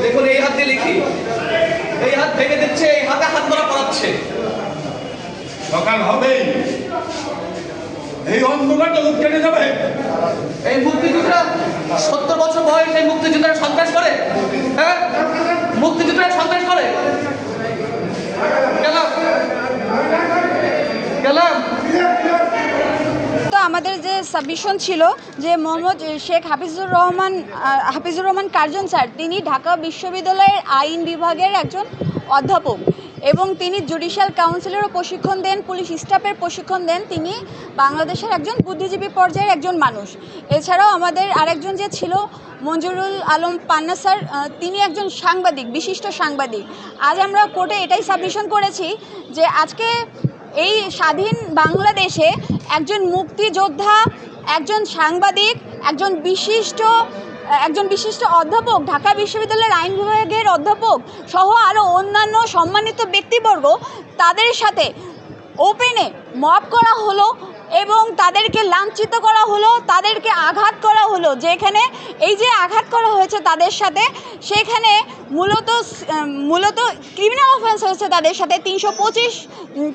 দেখুন এই হাত দিয়ে লিখি, এই হাত ভেঙে দিচ্ছে, এই হাতে হাত ধরা পড়াচ্ছে। সকাল হবেই, এই অন্ধকারটা লোক কেটে যাবে। এই মুক্তিযুদ্ধরা 70 বছর বয়স, এই মুক্তিযুদ্ধরা সন্ত্রাস করে, হ্যাঁ মুক্তিযুদ্ধরা সন্ত্রাস করে। গেলাম তো আমাদের যে সাবমিশন ছিল যে মোহাম্মদ শেখ হাফিজুর রহমান কার্জন স্যার, তিনি ঢাকা বিশ্ববিদ্যালয়ের আইন বিভাগের একজন অধ্যাপক এবং তিনি জুডিশিয়াল কাউন্সিলেরও প্রশিক্ষণ দেন, পুলিশ স্টাফের প্রশিক্ষণ দেন। তিনি বাংলাদেশের একজন বুদ্ধিজীবী পর্যায়ের একজন মানুষ। এছাড়াও আমাদের আরেকজন যে ছিল মঞ্জুরুল আলম পান্না স্যার, তিনি একজন সাংবাদিক, বিশিষ্ট সাংবাদিক। আজ আমরা কোর্টে এটাই সাবমিশন করেছি যে আজকে এই স্বাধীন বাংলাদেশে একজন মুক্তিযোদ্ধা, একজন সাংবাদিক, একজন বিশিষ্ট অধ্যাপক, ঢাকা বিশ্ববিদ্যালয়ের আইন বিভাগের অধ্যাপক সহ আরও অন্যান্য সম্মানিত ব্যক্তিবর্গ, তাদের সাথে ওপেনে মব করা হলো এবং তাদেরকে লাঞ্ছিত করা হলো, তাদেরকে আঘাত করা হলো। যেখানে এই যে আঘাত করা হয়েছে তাদের সাথে, সেখানে মূলত ক্রিমিনাল অফেন্স হয়েছে তাদের সাথে 325,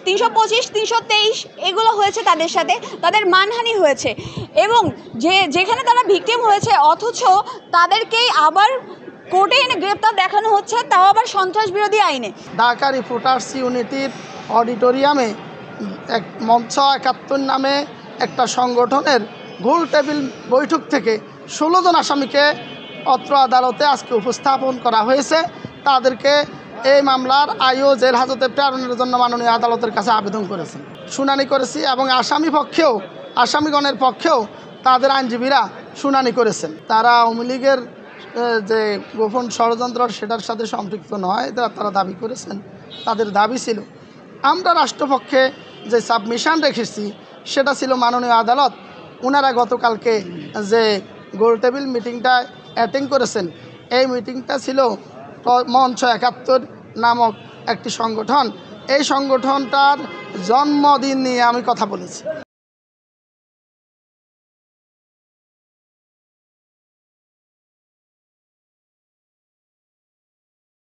323 এগুলো হয়েছে তাদের সাথে, তাদের মানহানি হয়েছে এবং যেখানে তারা ভিকটিম হয়েছে অথচ তাদেরকেই আবার কোর্টে এনে গ্রেপ্তার দেখানো হচ্ছে, তাও আবার সন্ত্রাস বিরোধী আইনে। ঢাকা রিপোর্টার্স ইউনিটির অডিটোরিয়ামে এক মঞ্চ 71 নামে একটা সংগঠনের গোল টেবিল বৈঠক থেকে 16 জন আসামিকে অত্র আদালতে আজকে উপস্থাপন করা হয়েছে। তাদেরকে এই মামলার আইও জেল হাজতে প্রেরণের জন্য মাননীয় আদালতের কাছে আবেদন করেছেন, শুনানি করেছি এবং আসামিগণের পক্ষেও তাদের আইনজীবীরা শুনানি করেছেন। তারা আওয়ামী লীগের যে গোপন ষড়যন্ত্র সেটার সাথে সম্পৃক্ত নয়, তারা দাবি করেছেন। তাদের দাবি ছিল, আমরা রাষ্ট্রপক্ষে যে সাবমিশন রেখেছি সেটা ছিল মাননীয় আদালত, ওনারা গতকালকে যে গোল টেবিল মিটিংটা অ্যাটেন্ড করেছেন, এই মিটিংটা ছিল মঞ্চ 71 নামক একটি সংগঠন। এই সংগঠনটার জন্মদিন নিয়ে আমি কথা বলেছি।